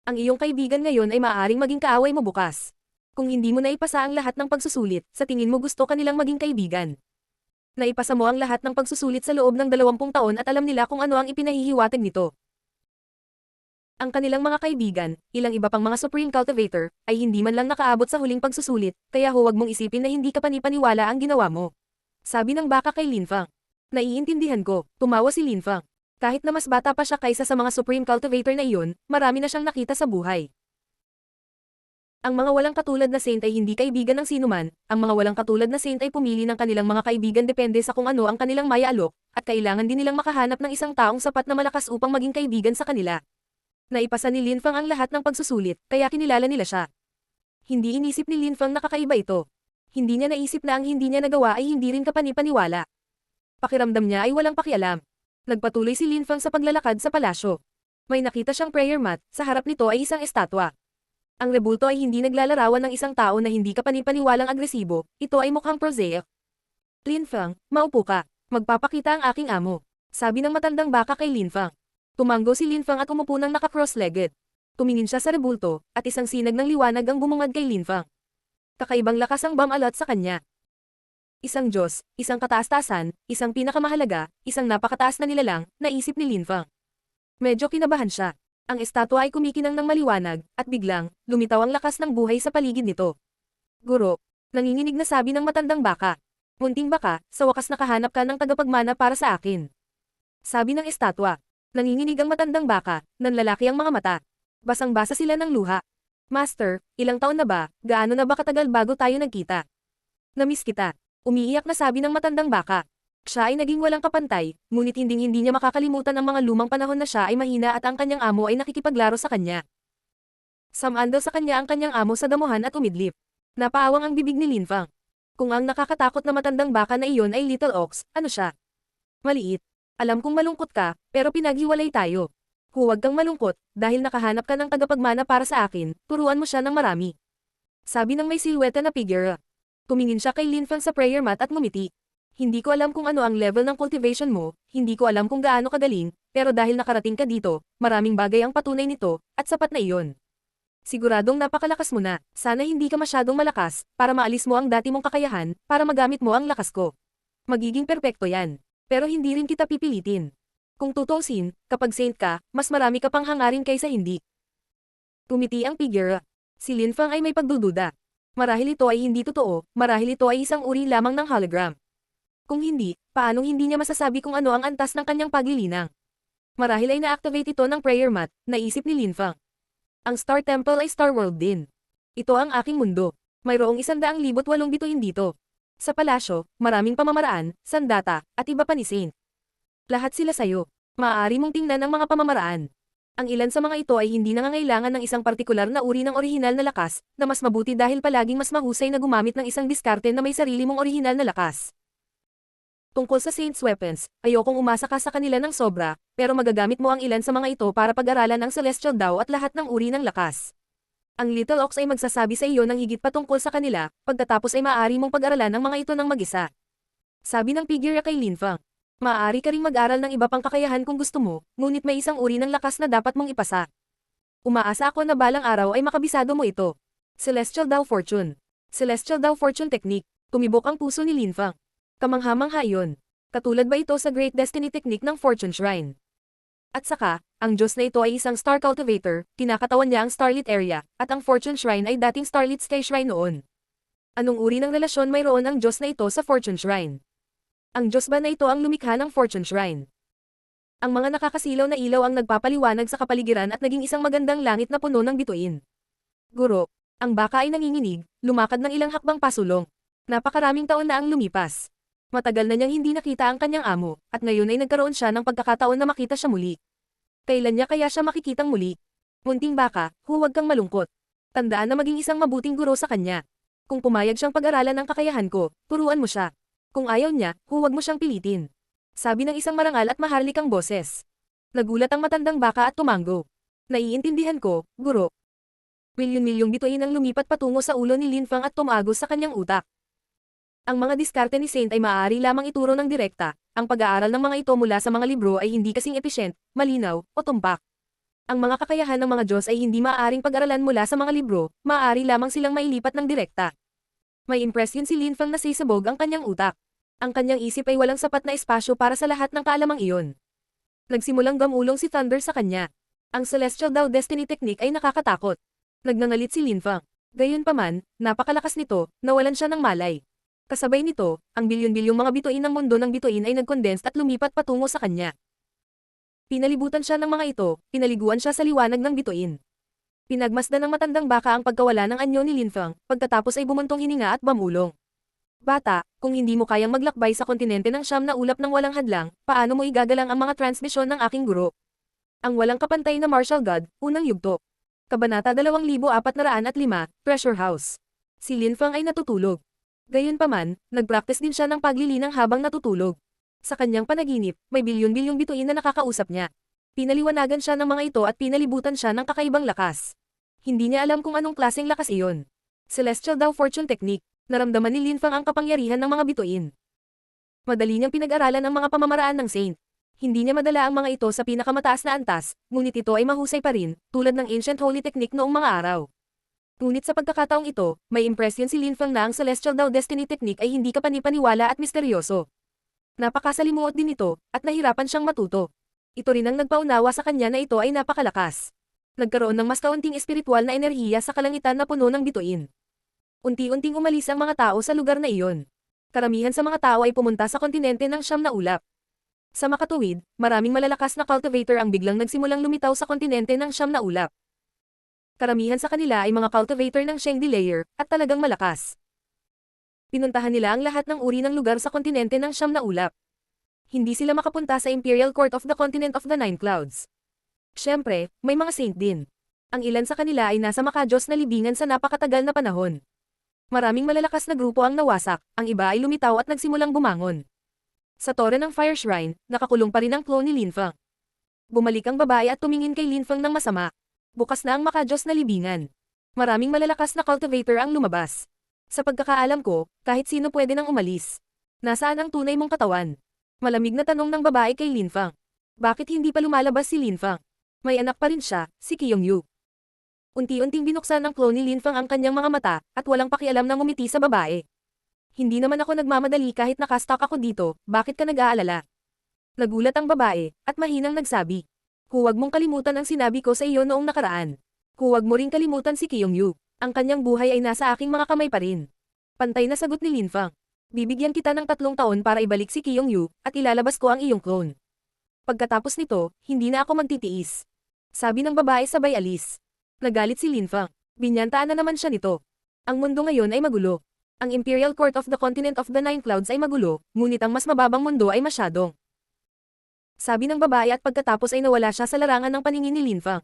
Ang iyong kaibigan ngayon ay maaaring maging kaaway mo bukas. Kung hindi mo naipasa ang lahat ng pagsusulit, sa tingin mo gusto ka nilang maging kaibigan. Naipasa mo ang lahat ng pagsusulit sa loob ng 20 taon at alam nila kung ano ang ipinahihiwatig nito. Ang kanilang mga kaibigan, ilang iba pang mga Supreme Cultivator, ay hindi man lang nakaabot sa huling pagsusulit, kaya huwag mong isipin na hindi ka panipaniwala ang ginawa mo. Sabi ng baka kay Linfang. Naiintindihan ko, tumawa si Linfang. Kahit na mas bata pa siya kaysa sa mga Supreme Cultivator na iyon, marami na siyang nakita sa buhay. Ang mga walang katulad na saint ay hindi kaibigan ng sinuman, ang mga walang katulad na saint ay pumili ng kanilang mga kaibigan depende sa kung ano ang kanilang maya-alok, at kailangan din nilang makahanap ng isang taong sapat na malakas upang maging kaibigan sa kanila. Naipasa ni Lin Fang ang lahat ng pagsusulit, kaya kinilala nila siya. Hindi inisip ni Lin Fang na kakaiba ito. Hindi niya naisip na ang hindi niya nagawa ay hindi rin kapani-paniwala. Pakiramdam niya ay walang pakialam. Nagpatuloy si Lin Fang sa paglalakad sa palasyo. May nakita siyang prayer mat, sa harap nito ay isang estatwa. Ang rebulto ay hindi naglalarawan ng isang tao na hindi kapani-paniwalang agresibo, ito ay mukhang prosaic. Lin Fang, maupo ka. Magpapakita ang aking amo. Sabi ng matandang baka kay Lin Fang. Tumanggo si Lin Fang at umupo ng naka-cross-legged. Tumingin siya sa rebulto, at isang sinag ng liwanag ang bumungad kay Lin Fang. Kakaibang lakas ang bam-alot sa kanya. Isang Diyos, isang kataas-taasan, isang pinakamahalaga, isang napakataas na nilalang, naisip ni Lin Fang. Medyo kinabahan siya. Ang estatwa ay kumikinang ng maliwanag, at biglang, lumitaw ang lakas ng buhay sa paligid nito. Guro, nanginginig na sabi ng matandang baka. Munting baka, sa wakas nakahanap ka ng tagapagmana para sa akin. Sabi ng estatwa. Nanginginig ang matandang baka, nanlalaki ang mga mata. Basang-basa sila ng luha. Master, ilang taon na ba, gaano na ba katagal bago tayo nagkita? Namiss kita. Umiiyak na sabi ng matandang baka. Siya ay naging walang kapantay, ngunit hindi niya makakalimutan ang mga lumang panahon na siya ay mahina at ang kanyang amo ay nakikipaglaro sa kanya. Samandal sa kanya ang kanyang amo sa damuhan at umidlip. Napaawang ang bibig ni Lin Fang. Kung ang nakakatakot na matandang baka na iyon ay Little Ox, ano siya? Maliit. Alam kong malungkot ka, pero pinaghiwalay tayo. Huwag kang malungkot, dahil nakahanap ka ng tagapagmana para sa akin, turuan mo siya ng marami. Sabi ng may silweta na figure. Tumingin siya kay Lin Fang sa prayer mat at ngumiti. Hindi ko alam kung ano ang level ng cultivation mo, hindi ko alam kung gaano kagaling, pero dahil nakarating ka dito, maraming bagay ang patunay nito, at sapat na iyon. Siguradong napakalakas mo na, sana hindi ka masyadong malakas, para maalis mo ang dati mong kakayahan, para magamit mo ang lakas ko. Magiging perpekto yan. Pero hindi rin kita pipilitin. Kung tutuusin, kapag saint ka, mas marami ka pang hangarin kaysa hindi. Tumiti ang figure. Si Lin Fang ay may pagdududa. Marahil ito ay hindi totoo, marahil ito ay isang uri lamang ng hologram. Kung hindi, paanong hindi niya masasabi kung ano ang antas ng kanyang paglilinang? Marahil ay na-activate ito ng prayer mat, naisip ni Lin Fang. Ang Star Temple ay Star World din. Ito ang aking mundo. Mayroong 108 bituin dito. Sa palasyo, maraming pamamaraan, sandata, at iba pa ni Saint. Lahat sila sayo. Maaari mong tingnan ang mga pamamaraan. Ang ilan sa mga ito ay hindi nangangailangan ng isang partikular na uri ng orihinal na lakas, na mas mabuti dahil palaging mas mahusay na gumamit ng isang diskarte na may sarili mong orihinal na lakas. Tungkol sa Saint's weapons, ayokong umasa ka sa kanila ng sobra, pero magagamit mo ang ilan sa mga ito para pag-aralan ang Celestial Dao at lahat ng uri ng lakas. Ang Little Ox ay magsasabi sa iyo ng higit pa tungkol sa kanila, pagkatapos ay maaari mong pag-aralan ang mga ito ng mag-isa. Sabi ng figure kay Lin Fang. Maaari ka ring mag-aral ng iba pang kakayahan kung gusto mo, ngunit may isang uri ng lakas na dapat mong ipasa. Umaasa ako na balang araw ay makabisado mo ito. Celestial Dao Fortune. Celestial Dao Fortune Technique. Tumibok ang puso ni Lin Fang. Kamangha-mangha iyon. Katulad ba ito sa Great Destiny Technique ng Fortune Shrine? At saka, ang Diyos na ito ay isang Star Cultivator, kinakatawan niya ang Starlit Area, at ang Fortune Shrine ay dating Starlit Sky Shrine noon. Anong uri ng relasyon mayroon ang Diyos na ito sa Fortune Shrine? Ang Diyos ba na ito ang lumikha ng Fortune Shrine? Ang mga nakakasilaw na ilaw ang nagpapaliwanag sa kapaligiran at naging isang magandang langit na puno ng bituin. Guro, ang baka ay nanginginig, lumakad ng ilang hakbang pasulong. Napakaraming taon na ang lumipas. Matagal na niyang hindi nakita ang kanyang amo, at ngayon ay nagkaroon siya ng pagkakataon na makita siya muli. Kailan niya kaya siya makikitang muli? Munting baka, huwag kang malungkot. Tandaan na maging isang mabuting guro sa kanya. Kung pumayag siyang pag-aralan ang kakayahan ko, turuan mo siya. Kung ayaw niya, huwag mo siyang pilitin. Sabi ng isang marangal at maharlikang boses. Nagulat ang matandang baka at tumango. Naiintindihan ko, guro. Milyon-milyong bituin ang lumipat patungo sa ulo ni Lin Fang at tumagos sa kanyang utak. Ang mga diskarte ni Saint ay maaari lamang ituro ng direkta, ang pag-aaral ng mga ito mula sa mga libro ay hindi kasing efficient, malinaw, o tumpak. Ang mga kakayahan ng mga Diyos ay hindi maaaring pag-aralan mula sa mga libro, maaari lamang silang mailipat ng direkta. May impresyon si Lin Fang na sisabog ang kanyang utak. Ang kanyang isip ay walang sapat na espasyo para sa lahat ng kaalamang iyon. Nagsimulang gamulong si Thunder sa kanya. Ang Celestial Dao Destiny Technique ay nakakatakot. Nagngangalit si Lin Fang. Gayunpaman, napakalakas nito, nawalan siya ng malay. Kasabay nito, ang bilyon-bilyong mga bituin ng mundo ng bituin ay nag-condense at lumipat patungo sa kanya. Pinalibutan siya ng mga ito, pinaliguan siya sa liwanag ng bituin. Pinagmasdan ng matandang baka ang pagkawala ng anyo ni Linfang, pagkatapos ay bumuntong hininga at bamulong. Bata, kung hindi mo kayang maglakbay sa kontinente ng siyam na ulap ng walang hadlang, paano mo igagalang ang mga transmisyon ng aking guro? Ang walang kapantay na martial god, unang yugto. Kabanata 2405, Treasure House. Si Linfang ay natutulog. Gayunpaman, nagpraktis din siya ng paglilinang habang natutulog. Sa kanyang panaginip, may bilyon-bilyong bituin na nakakausap niya. Pinaliwanagan siya ng mga ito at pinalibutan siya ng kakaibang lakas. Hindi niya alam kung anong klaseng lakas iyon. Celestial daw fortune technique. Naramdaman ni Linfang ang kapangyarihan ng mga bituin. Madali niyang pinag-aralan ang mga pamamaraan ng Saint. Hindi niya madala ang mga ito sa pinakamataas na antas, ngunit ito ay mahusay pa rin, tulad ng ancient holy technique noong mga araw. Ngunit sa pagkakataong ito, may impresyon si Linfang na ang Celestial Dao Destiny Technique ay hindi kapanipaniwala at misteryoso. Napakasalimuot din ito, at nahirapan siyang matuto. Ito rin ang nagpaunawa sa kanya na ito ay napakalakas. Nagkaroon ng mas kaunting espiritual na enerhiya sa kalangitan na puno ng bituin. Unti-unting umalis ang mga tao sa lugar na iyon. Karamihan sa mga tao ay pumunta sa kontinente ng siyam na ulap. Sa makatuwid, maraming malalakas na cultivator ang biglang nagsimulang lumitaw sa kontinente ng siyam na ulap. Karamihan sa kanila ay mga cultivator ng Shengdi layer, at talagang malakas. Pinuntahan nila ang lahat ng uri ng lugar sa kontinente ng siyam na ulap. Hindi sila makapunta sa Imperial Court of the Continent of the Nine Clouds. Siyempre, may mga saint din. Ang ilan sa kanila ay nasa makadiyos na libingan sa napakatagal na panahon. Maraming malalakas na grupo ang nawasak, ang iba ay lumitaw at nagsimulang bumangon. Sa tore ng Fire Shrine, nakakulong pa rin ang clone ni Linfang. Bumalik ang babae at tumingin kay Linfang ng masama. Bukas na ang makadiyos na libingan. Maraming malalakas na cultivator ang lumabas. Sa pagkakaalam ko, kahit sino pwede nang umalis. Nasaan ang tunay mong katawan? Malamig na tanong ng babae kay Linfang. Bakit hindi pa lumalabas si Linfang? May anak pa rin siya, si Qiyongyu. Unti-unting binuksan ng clone ni Linfang ang kanyang mga mata, at walang pakialam na ngumiti sa babae. Hindi naman ako nagmamadali kahit nakastock ako dito, bakit ka nag-aalala? Nagulat ang babae, at mahinang nagsabi. Huwag mong kalimutan ang sinabi ko sa iyo noong nakaraan. Huwag mo ring kalimutan si Qiyongyu. Ang kanyang buhay ay nasa aking mga kamay pa rin. Pantay na sagot ni Linfang. Bibigyan kita ng 3 taon para ibalik si Qiyongyu, at ilalabas ko ang iyong clone. Pagkatapos nito, hindi na ako magtitiis. Sabi ng babae sabay alis. Nagalit si Linfang. Binyantaan na naman siya nito. Ang mundo ngayon ay magulo. Ang Imperial Court of the Continent of the Nine Clouds ay magulo, ngunit ang mas mababang mundo ay masyadong. Sabi ng babae at pagkatapos ay nawala siya sa larangan ng paningin ni Linfang.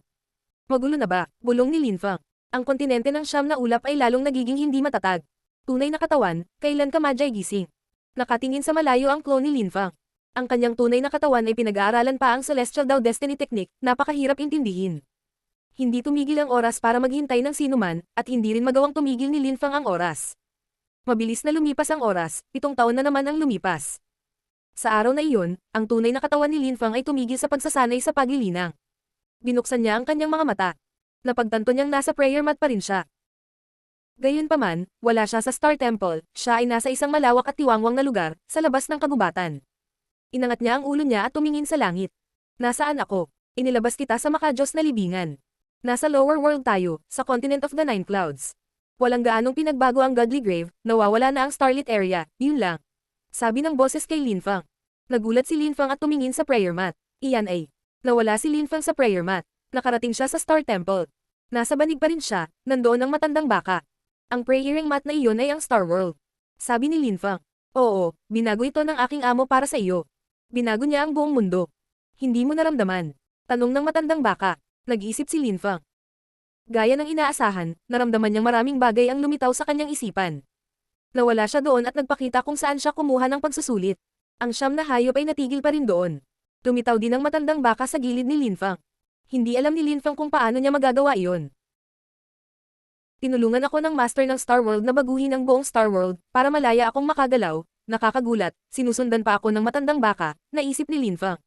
Magulo na ba? Bulong ni Linfang. Ang kontinente ng siyam na ulap ay lalong nagiging hindi matatag. Tunay na katawan, kailan ka madyay gising? Nakatingin sa malayo ang clone ni Linfang. Ang kanyang tunay na katawan ay pinag-aaralan pa ang Celestial Dao Destiny Technique, napakahirap intindihin. Hindi tumigil ang oras para maghintay ng sinuman, at hindi rin magawang tumigil ni Linfang ang oras. Mabilis na lumipas ang oras, 7 taon na naman ang lumipas. Sa araw na iyon, ang tunay na katawan ni Linfang ay tumigil sa pagsasanay sa paglilinang. Binuksan niya ang kanyang mga mata. Napagtanto niyang nasa prayer mat pa rin siya. Gayunpaman, wala siya sa Star Temple, siya ay nasa isang malawak at tiwangwang na lugar, sa labas ng kagubatan. Inangat niya ang ulo niya at tumingin sa langit. Nasaan ako? Inilabas kita sa makadiyos na libingan. Nasa lower world tayo, sa Continent of the Nine Clouds. Walang gaanong pinagbago ang Godly Grave, nawawala na ang starlit area, yun lang. Sabi ng boses kay Linfang. Nagulat si Linfang at tumingin sa prayer mat. Iyan ay. Nawala si Linfang sa prayer mat. Nakarating siya sa Star Temple. Nasa banig pa rin siya, nandoon ang matandang baka. Ang praying mat na iyon ay ang Star World. Sabi ni Linfang. Oo, binago ito ng aking amo para sa iyo. Binago niya ang buong mundo. Hindi mo naramdaman. Tanong ng matandang baka. Nag-isip si Linfang. Gaya ng inaasahan, naramdaman niyang maraming bagay ang lumitaw sa kanyang isipan. Nawala siya doon at nagpakita kung saan siya kumuha ng pagsusulit. Ang siyam na hayop ay natigil pa rin doon. Lumitaw din ang matandang baka sa gilid ni Linfang. Hindi alam ni Linfang kung paano niya magagawa iyon. Tinulungan ako ng master ng Star World na baguhin ang buong Star World, para malaya akong makagalaw. Nakakagulat, sinusundan pa ako ng matandang baka, naisip ni Linfang.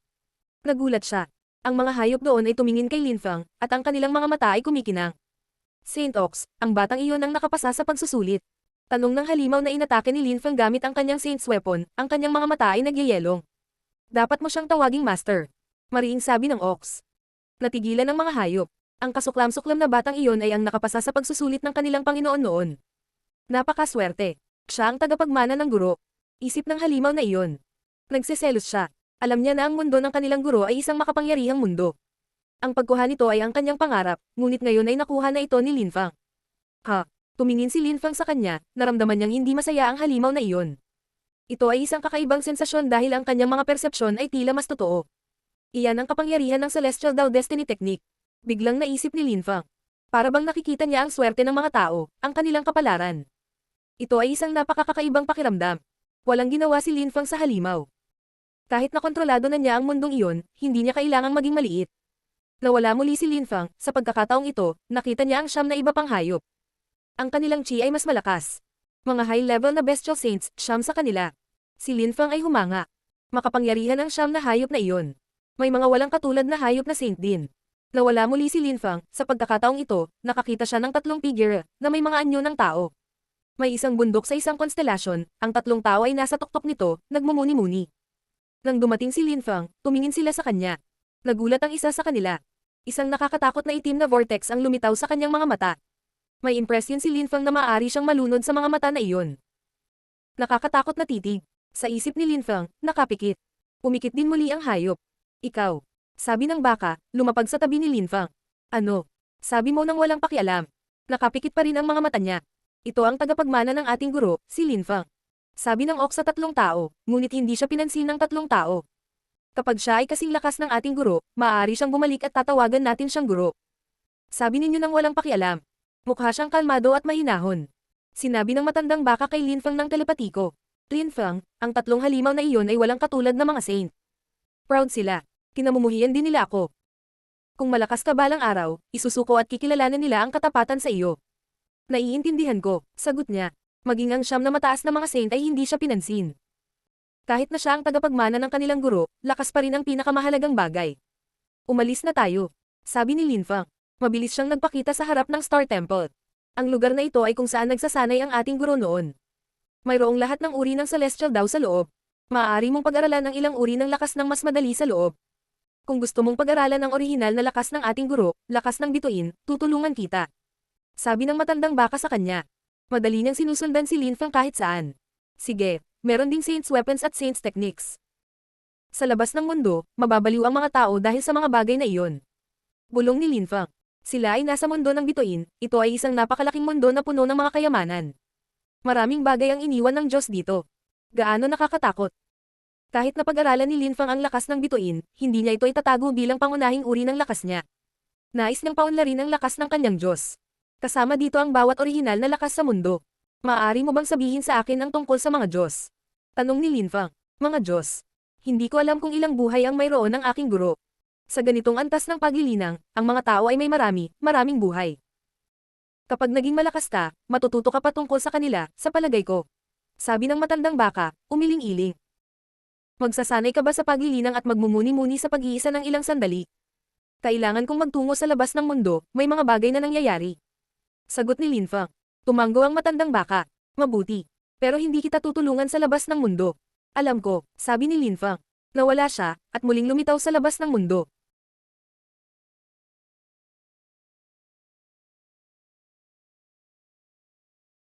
Nagulat siya. Ang mga hayop doon ay tumingin kay Linfang, at ang kanilang mga mata ay kumikinang. Saint Ox, ang batang iyon ang nakapasa sa pagsusulit. Tanong ng halimaw na inatake ni Linfang gamit ang kanyang Saint's Weapon, ang kanyang mga mata ay nagyayelong. Dapat mo siyang tawaging master. Mariing sabi ng Ox. Natigilan ng mga hayop. Ang kasuklam-suklam na batang iyon ay ang nakapasa sa pagsusulit ng kanilang Panginoon noon. Napakaswerte. Siya ang tagapagmana ng guro. Isip ng halimaw na iyon. Nagseselos siya. Alam niya na ang mundo ng kanilang guro ay isang makapangyarihang mundo. Ang pagkuha nito ay ang kanyang pangarap, ngunit ngayon ay nakuha na ito ni Lin Fang. Ha? Tumingin si Lin Fang sa kanya, naramdaman niyang hindi masaya ang halimaw na iyon. Ito ay isang kakaibang sensasyon dahil ang kanyang mga persepsyon ay tila mas totoo. Iyan ang kapangyarihan ng Celestial Dao Destiny Technique. Biglang naisip ni Lin Fang. Para bang nakikita niya ang swerte ng mga tao, ang kanilang kapalaran. Ito ay isang napakakakaibang pakiramdam. Walang ginawa si Lin Fang sa halimaw. Kahit nakontrolado na niya ang mundong iyon, hindi niya kailangang maging maliit. Nawala muli si Lin Fang, sa pagkakataong ito, nakita niya ang siyam na iba pang hayop. Ang kanilang chi ay mas malakas. Mga high-level na bestial saints, siyam sa kanila. Si Lin Fang ay humanga. Makapangyarihan ang siyam na hayop na iyon. May mga walang katulad na hayop na saint din. Nawala muli si Lin Fang, sa pagkakataong ito, nakakita siya ng tatlong figure, na may mga anyo ng tao. May isang bundok sa isang konstelasyon, ang tatlong tao ay nasa tuktok nito, nagmumuni-muni. Nang dumating si Lin Fang, tumingin sila sa kanya. Nagulat ang isa sa kanila. Isang nakakatakot na itim na vortex ang lumitaw sa kanyang mga mata. May impresyon si Lin Fang na maaari siyang malunod sa mga mata na iyon. Nakakatakot na titig. Sa isip ni Lin Fang, nakapikit. Umikit din muli ang hayop. Ikaw. Sabi ng baka, lumapag sa tabi ni Lin Fang. Ano? Sabi mo nang walang pakialam. Nakapikit pa rin ang mga mata niya. Ito ang tagapagmana ng ating guro, si Lin Fang. Sabi ng ok sa tatlong tao, ngunit hindi siya pinansin ng tatlong tao. Kapag siya ay kasing lakas ng ating guro, maaari siyang bumalik at tatawagan natin siyang guro. Sabi ninyo nang walang pakialam. Mukha siyang kalmado at mahinahon. Sinabi ng matandang baka kay Lin Fang ng telepatiko. Lin Fang, ang tatlong halimaw na iyon ay walang katulad na mga saint. Proud sila. Kinamumuhian din nila ako. Kung malakas ka balang araw, isusuko at kikilalanan nila ang katapatan sa iyo. Naiintindihan ko, sagot niya. Maging ang siyam na mataas na mga saint ay hindi siya pinansin. Kahit na siya ang tagapagmana ng kanilang guro, lakas pa rin ang pinakamahalagang bagay. Umalis na tayo. Sabi ni Lin Fang. Mabilis siyang nagpakita sa harap ng Star Temple. Ang lugar na ito ay kung saan nagsasanay ang ating guro noon. Mayroong lahat ng uri ng Celestial Dao sa loob. Maaari mong pag-aralan ang ilang uri ng lakas ng mas madali sa loob. Kung gusto mong pag-aralan ang orihinal na lakas ng ating guro, lakas ng bituin, tutulungan kita. Sabi ng matandang baka sa kanya. Madali niyang sinusundan si Lin Fang kahit saan. Sige, meron ding Saints Weapons at Saints Techniques. Sa labas ng mundo, mababaliw ang mga tao dahil sa mga bagay na iyon. Bulong ni Lin Fang. Sila ay nasa mundo ng bituin, ito ay isang napakalaking mundo na puno ng mga kayamanan. Maraming bagay ang iniwan ng Diyos dito. Gaano nakakatakot. Kahit na pag-aralan ni Lin Fang ang lakas ng bituin, hindi niya ito itatago bilang pangunahing uri ng lakas niya. Nais niyang paunlarin ang lakas ng kanyang Diyos. Kasama dito ang bawat orihinal na lakas sa mundo. Maaari mo bang sabihin sa akin ang tungkol sa mga Diyos? Tanong ni Lin Fang. Mga Diyos. Hindi ko alam kung ilang buhay ang mayroon ng aking guro. Sa ganitong antas ng paglilinang, ang mga tao ay may maraming buhay. Kapag naging malakas ka, matututo ka pa tungkol sa kanila, sa palagay ko. Sabi ng matandang baka, umiling-iling. Magsasanay ka ba sa paglilinang at magmumuni-muni sa pag-iisa ng ilang sandali? Kailangan kong magtungo sa labas ng mundo, may mga bagay na nangyayari. Sagot ni Lin Fang. Tumango ang matandang baka. Mabuti. Pero hindi kita tutulungan sa labas ng mundo. Alam ko, sabi ni Lin Fang. Nawala siya, at muling lumitaw sa labas ng mundo.